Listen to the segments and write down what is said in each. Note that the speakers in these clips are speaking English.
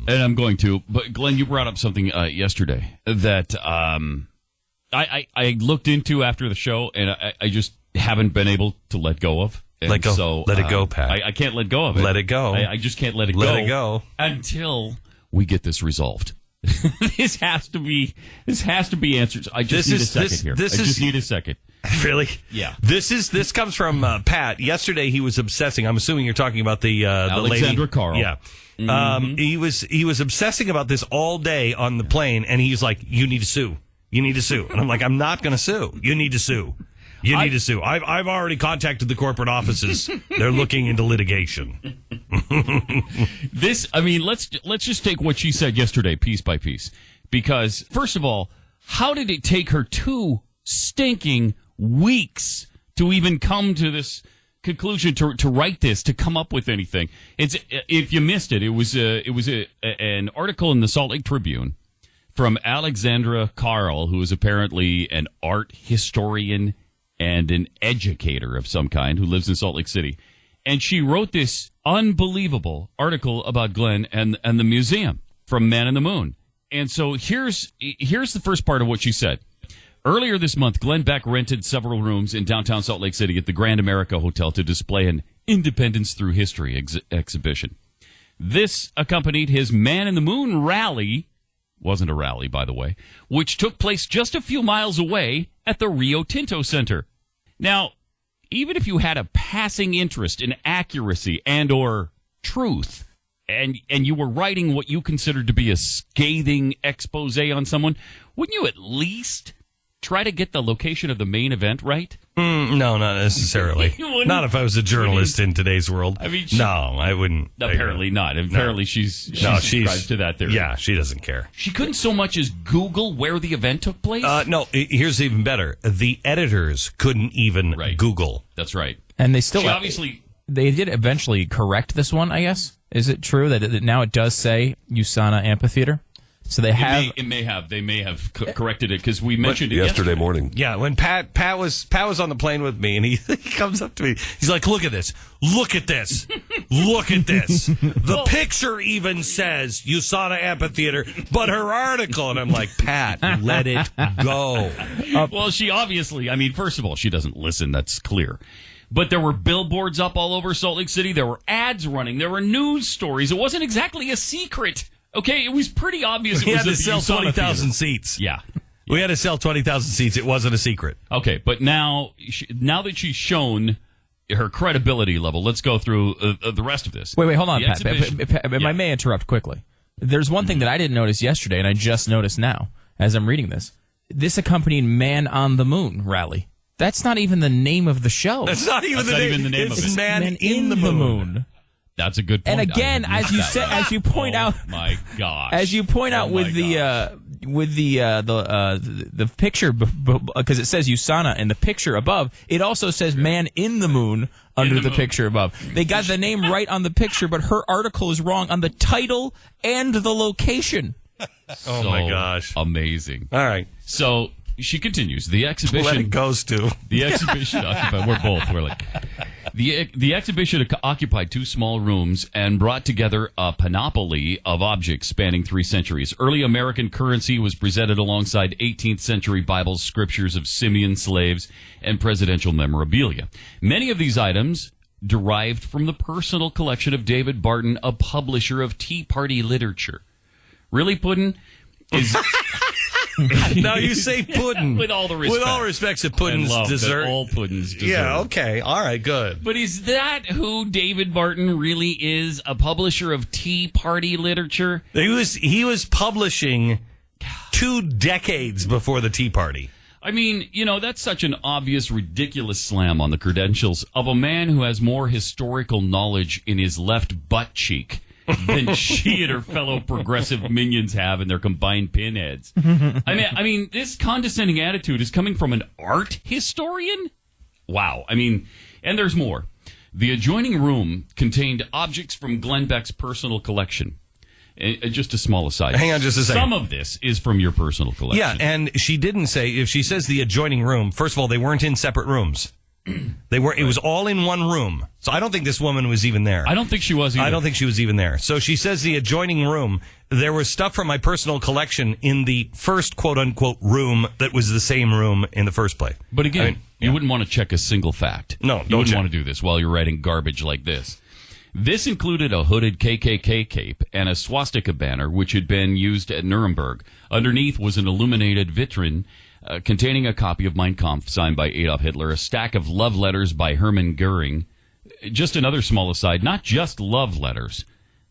and I'm going to. But Glenn, you brought up something yesterday that I looked into after the show, and I just haven't been able to let go of. And let go. So, let it go, Pat. I can't let go of it. Let it go. I just can't let it go. Let it go until we get this resolved. This has to be answered. I just need a second here. I just need a second. Really? Yeah. This comes from Pat. Yesterday he was obsessing. I'm assuming you're talking about the Alexandra lady. Carl. Yeah. Mm-hmm. He was obsessing about this all day on the plane, and he's like, "You need to sue. You need to sue." And I'm like, "I'm not going to sue. You need to sue. You need to sue. I've already contacted the corporate offices. They're looking into litigation." Let's just take what she said yesterday, piece by piece, because first of all, how did it take her 2 stinking weeks to even come to this conclusion, to write this, to come up with anything? If you missed it, it was an article in the Salt Lake Tribune from Alexandra Carl, who is apparently an art historian and an educator of some kind who lives in Salt Lake City. And she wrote this unbelievable article about Glenn and the museum from Man in the Moon. And so here's the first part of what she said. Earlier this month, Glenn Beck rented several rooms in downtown Salt Lake City at the Grand America Hotel to display an Independence Through History exhibition. This accompanied his Man in the Moon rally, wasn't a rally, by the way, which took place just a few miles away at the Rio Tinto Center. Now, even if you had a passing interest in accuracy and or truth, and you were writing what you considered to be a scathing expose on someone, wouldn't you at least try to get the location of the main event right? No, not necessarily. Not if I was a journalist in today's world. I mean, no, I wouldn't. Apparently not. Apparently she's subscribed to that theory. Yeah, she doesn't care. She couldn't so much as Google where the event took place? No, here's even better. The editors couldn't even Google. That's right. And they still... They did eventually correct this one, I guess. Is it true that now it does say USANA Amphitheater? So they have. They may have corrected it because we mentioned it yesterday morning. Yeah, when Pat was on the plane with me, and he comes up to me. He's like, "Look at this! Look at this! Look at this! The picture even says USANA Amphitheater, but her article." And I'm like, "Pat, let it go." Well, she obviously. I mean, first of all, she doesn't listen. That's clear. But there were billboards up all over Salt Lake City. There were ads running. There were news stories. It wasn't exactly a secret. Okay, it was pretty obvious. We had to sell 20,000 seats. Yeah. We had to sell 20,000 seats. It wasn't a secret. Okay, but now that she's shown her credibility level, let's go through the rest of this. Wait, hold on, Pat. I may interrupt quickly. There's one thing that I didn't notice yesterday, and I just noticed now as I'm reading this. This accompanied Man on the Moon rally. That's not even the name of the show. That's not even the name of it. It's Man in the Moon. That's a good point. And again, as you point out, my gosh, as you point out with the picture, because it says USANA in the picture above, it also says Man in the Moon under the picture above. They got the name right on the picture, but her article is wrong on the title and the location. Oh my gosh, amazing! All right, so she continues. The exhibition. Let it goes to the exhibition. We're both. We're like. The exhibition occupied 2 small rooms and brought together a panoply of objects spanning 3 centuries. Early American currency was presented alongside 18th century Bibles, scriptures of Simeon slaves, and presidential memorabilia. Many of these items derived from the personal collection of David Barton, a publisher of Tea Party literature. Really, Puddin'? Now you say puddin'. With all the respect. With all respects to puddin's dessert. All puddins deserve. Yeah, okay. All right, good. But is that who David Barton really is? A publisher of Tea Party literature? He was publishing 2 decades before the Tea Party. I mean, that's such an obvious, ridiculous slam on the credentials of a man who has more historical knowledge in his left butt cheek than she and her fellow progressive minions have in their combined pinheads. I mean, this condescending attitude is coming from an art historian? Wow. I mean, and there's more. The adjoining room contained objects from Glenn Beck's personal collection. Just a small aside. Hang on just a second. Some of this is from your personal collection. Yeah, and she didn't say, if she says the adjoining room, first of all, they weren't in separate rooms. It was all in one room. So I don't think this woman was even there. I don't think she was either. I don't think she was even there. So she says the adjoining room, there was stuff from my personal collection in the first quote-unquote room that was the same room in the first place. But again, you wouldn't want to check a single fact. No, you wouldn't want to do this while you're writing garbage like this. This included a hooded KKK cape and a swastika banner, which had been used at Nuremberg. Underneath was an illuminated vitrine containing a copy of Mein Kampf signed by Adolf Hitler, a stack of love letters by Hermann Goering. Just another small aside, not just love letters.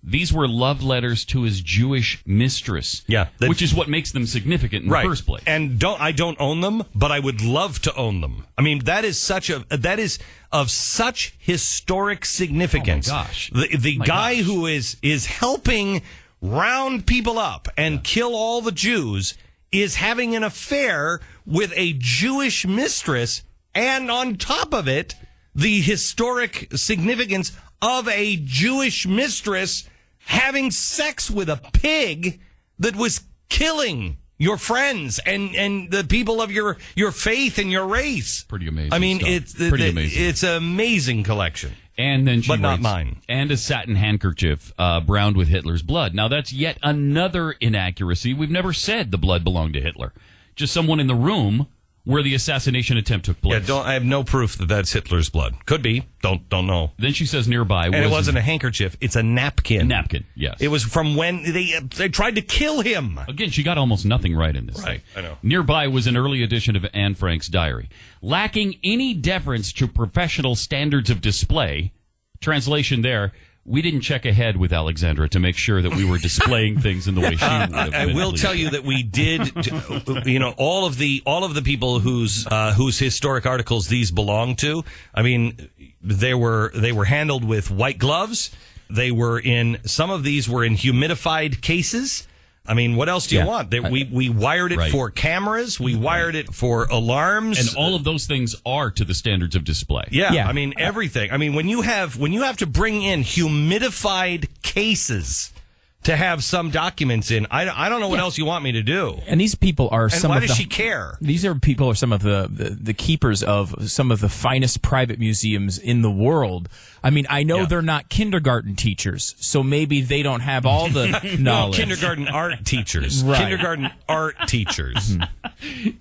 These were love letters to his Jewish mistress, which is what makes them significant in the first place. And I don't own them, but I would love to own them. I mean, that is of such historic significance. Oh my gosh. The guy who is helping round people up and kill all the Jews is having an affair with a Jewish mistress, and on top of it, the historic significance of a Jewish mistress having sex with a pig that was killing your friends and the people of your faith and your race. Pretty amazing. I mean, stuff. Pretty amazing. It's an amazing collection. And then she but not writes, mine. And a satin handkerchief browned with Hitler's blood. Now, that's yet another inaccuracy. We've never said the blood belonged to Hitler. Just someone in the room where the assassination attempt took place. I have no proof that that's Hitler's blood. Could be. Don't know. Then she says nearby and it wasn't a handkerchief. It's a napkin. A napkin, yes. It was from when they tried to kill him. Again, she got almost nothing right in this thing. I know. Nearby was an early edition of Anne Frank's diary. Lacking any deference to professional standards of display, translation there, we didn't check ahead with Alexandra to make sure that we were displaying things in the way she would have. I will tell you that we did. All of the people whose historic articles these belong to. I mean, they were handled with white gloves. Some of these were in humidified cases. I mean, what else do you want? We wired it for cameras. We wired it for alarms. And all of those things are to the standards of display. Yeah. I mean, everything. I mean, when you have to bring in humidified cases to have some documents in, I don't know what else you want me to do. And these people are why does she care? These are some of the keepers of some of the finest private museums in the world. I mean, I know they're not kindergarten teachers, so maybe they don't have all the knowledge. No, kindergarten art teachers. Right. Kindergarten art teachers.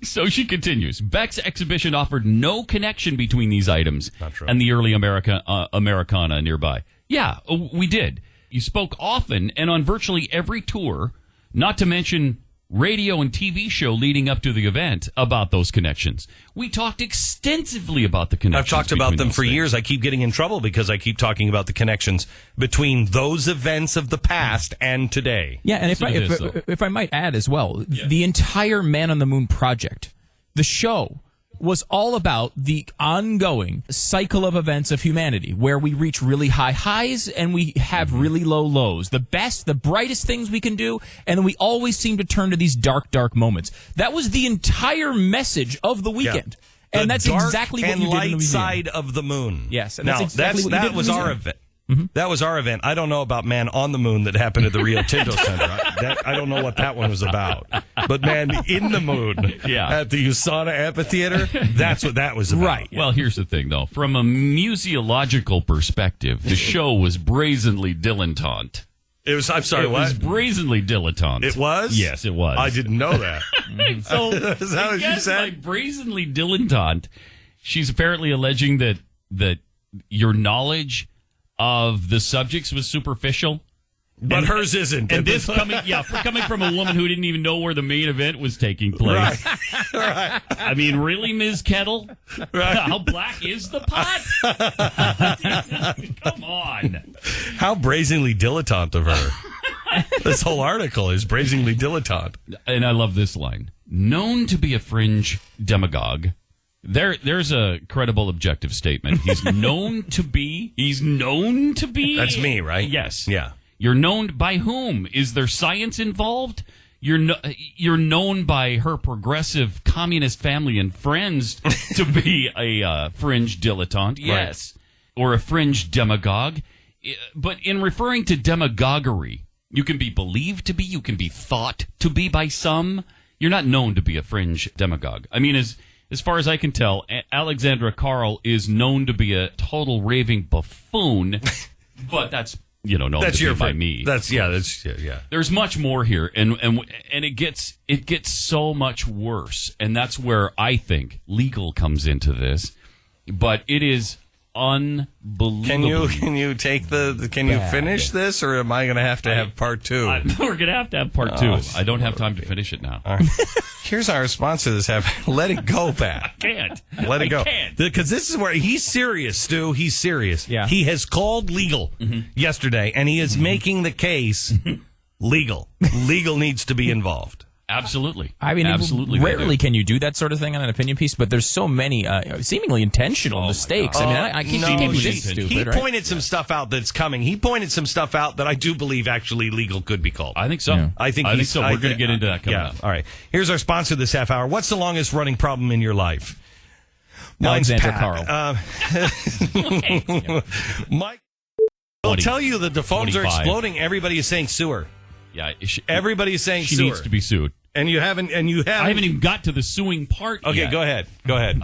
So she continues. Beck's exhibition offered no connection between these items and the early Americana nearby. Yeah, we did. You spoke often and on virtually every tour, not to mention radio and TV show leading up to the event, about those connections. We talked extensively about the connections. I've talked about them for years. I keep getting in trouble because I keep talking about the connections between those events of the past and today. Yeah, and if I might add as well, the entire Man on the Moon project, the show, was all about the ongoing cycle of events of humanity, where we reach really high highs and we have really low lows. The best, the brightest things we can do, and then we always seem to turn to these dark, dark moments. That was the entire message of the weekend. Yeah. And that's exactly what you did in the museum. Side of the moon. Yes, and that's exactly what you did in the museum. That was our event. Mm-hmm. That was our event. I don't know about Man on the Moon that happened at the Rio Tinto Center. I don't know what that one was about. But Man in the Moon at the USANA Amphitheater, that's what that was about. Right. Well, here's the thing, though. From a museological perspective, the show was brazenly dilettante. It was, I'm sorry, what? It was brazenly dilettante. It was? Yes, it was. I didn't know that. So, is that what you said? By brazenly dilettante, she's apparently alleging that your knowledge of the subjects was superficial. But hers isn't. And this coming from a woman who didn't even know where the main event was taking place. Right. I mean, really, Ms. Kettle? Right. How black is the pot? Come on. How brazenly dilettante of her. This whole article is brazenly dilettante. And I love this line. Known to be a fringe demagogue. There's a credible objective statement. He's known to be. That's me, right? Yes. Yeah. You're known by whom? Is there science involved? You're known by her progressive communist family and friends to be a fringe dilettante. Yes. Right. Or a fringe demagogue. But in referring to demagoguery, you can be believed to be, you can be thought to be by some. You're not known to be a fringe demagogue. I mean, as far as I can tell, Alexandra Karl is known to be a total raving buffoon, but that's known That's to your be by me. Yeah. There's much more here, and it gets so much worse, and that's where I think legal comes into this. But it is unbelievable. Can you take can you finish this, or am I going to have part two? We're going to have part two. I don't have time to finish it now. All right. Here's our response to this. Let it go, Pat. I can't. Let it go. I can't. Because this is where he's serious, Stu. He's serious. Yeah. He has called legal yesterday, and he is making the case legal. Legal needs to be involved. Absolutely. I mean, absolutely. Rarely can you do that sort of thing on an opinion piece, but there's so many seemingly intentional mistakes. I mean, I keep thinking this stupid. He right? pointed some stuff out that's coming. He pointed some stuff out that I do believe actually legal could be called. I think so. Yeah. I think so. We're going to get into that coming up. All right. Here's our sponsor this half hour. What's the longest running problem in your life? Alexandra Karl. Mike will tell you that the phones are 25. exploding. Everybody is saying sewer. Yeah, Everybody is saying she sewer. needs to be sued. And you haven't. I haven't even got to the suing part Okay, yet. go ahead.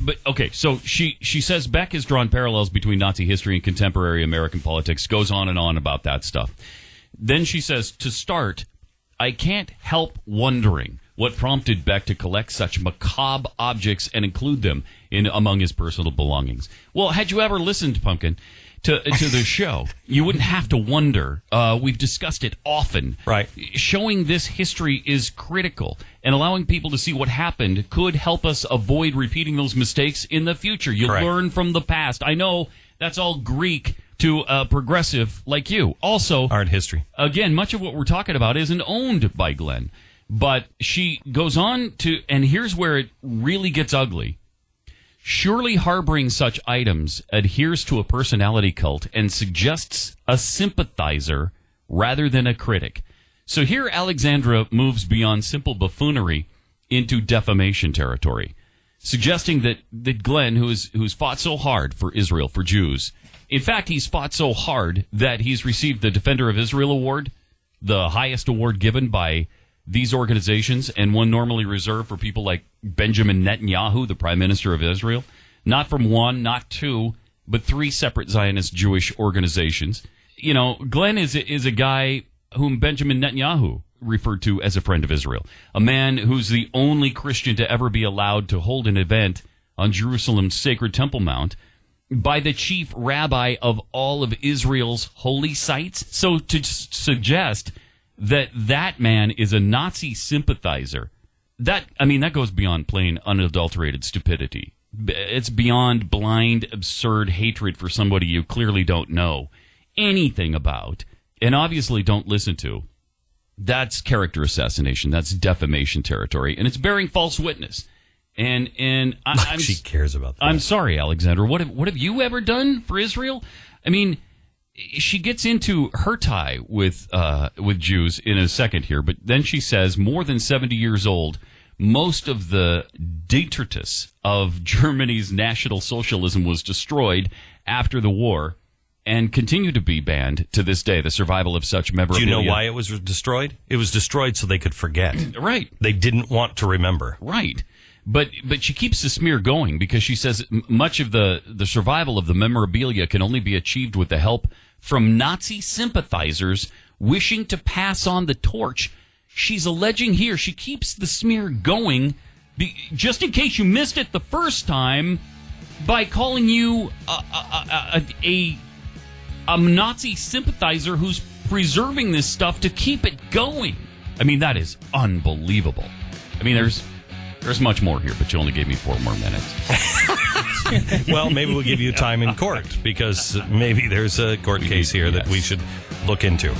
But okay, so she says Beck has drawn parallels between Nazi history and contemporary American politics. Goes on and on about that stuff. Then she says, to start, I can't help wondering what prompted Beck to collect such macabre objects and include them among his personal belongings. Well, had you ever listened, Pumpkin, to the show, you wouldn't have to wonder. We've discussed it often. Right. Showing this history is critical, and allowing people to see what happened could help us avoid repeating those mistakes in the future. You Correct. learn from the past. I know that's all Greek to a progressive like you. Also, Art history. again, much of what we're talking about isn't owned by Glenn. But she goes on to, and here's where it really gets ugly. Surely harboring such items adheres to a personality cult and suggests a sympathizer rather than a critic. So here Alexandra moves beyond simple buffoonery into defamation territory, suggesting that Glenn, who's fought so hard for Israel, for Jews, in fact, he's fought so hard that he's received the Defender of Israel Award, the highest award given by these organizations, and one normally reserved for people like Benjamin Netanyahu, the Prime Minister of Israel. Not from one, not two, but three separate Zionist Jewish organizations. Glenn is a guy whom Benjamin Netanyahu referred to as a friend of Israel, a man who's the only Christian to ever be allowed to hold an event on Jerusalem's sacred Temple Mount by the chief rabbi of all of Israel's holy sites. So to suggest that man is a Nazi sympathizer, that goes beyond plain unadulterated stupidity. It's beyond blind, absurd hatred for somebody you clearly don't know anything about and obviously don't listen to. That's character assassination. That's defamation territory, and it's bearing false witness. And she cares about that. I'm sorry, Alexandra. What have you ever done for Israel? I mean, she gets into her tie with Jews in a second here, but then she says, more than 70 years old, most of the detritus of Germany's National Socialism was destroyed after the war and continue to be banned to this day. The survival of such memorabilia. Do you know why it was destroyed? It was destroyed so they could forget. Right. They didn't want to remember. Right. But she keeps the smear going because she says much of the survival of the memorabilia can only be achieved with the help from Nazi sympathizers wishing to pass on the torch. She's alleging here, she keeps the smear going, just in case you missed it the first time, by calling you a Nazi sympathizer who's preserving this stuff to keep it going. I mean, that is unbelievable. I mean, there's much more here, but you only gave me 4 more minutes. Well, maybe we'll give you time in court because maybe there's a court case here that we should look into.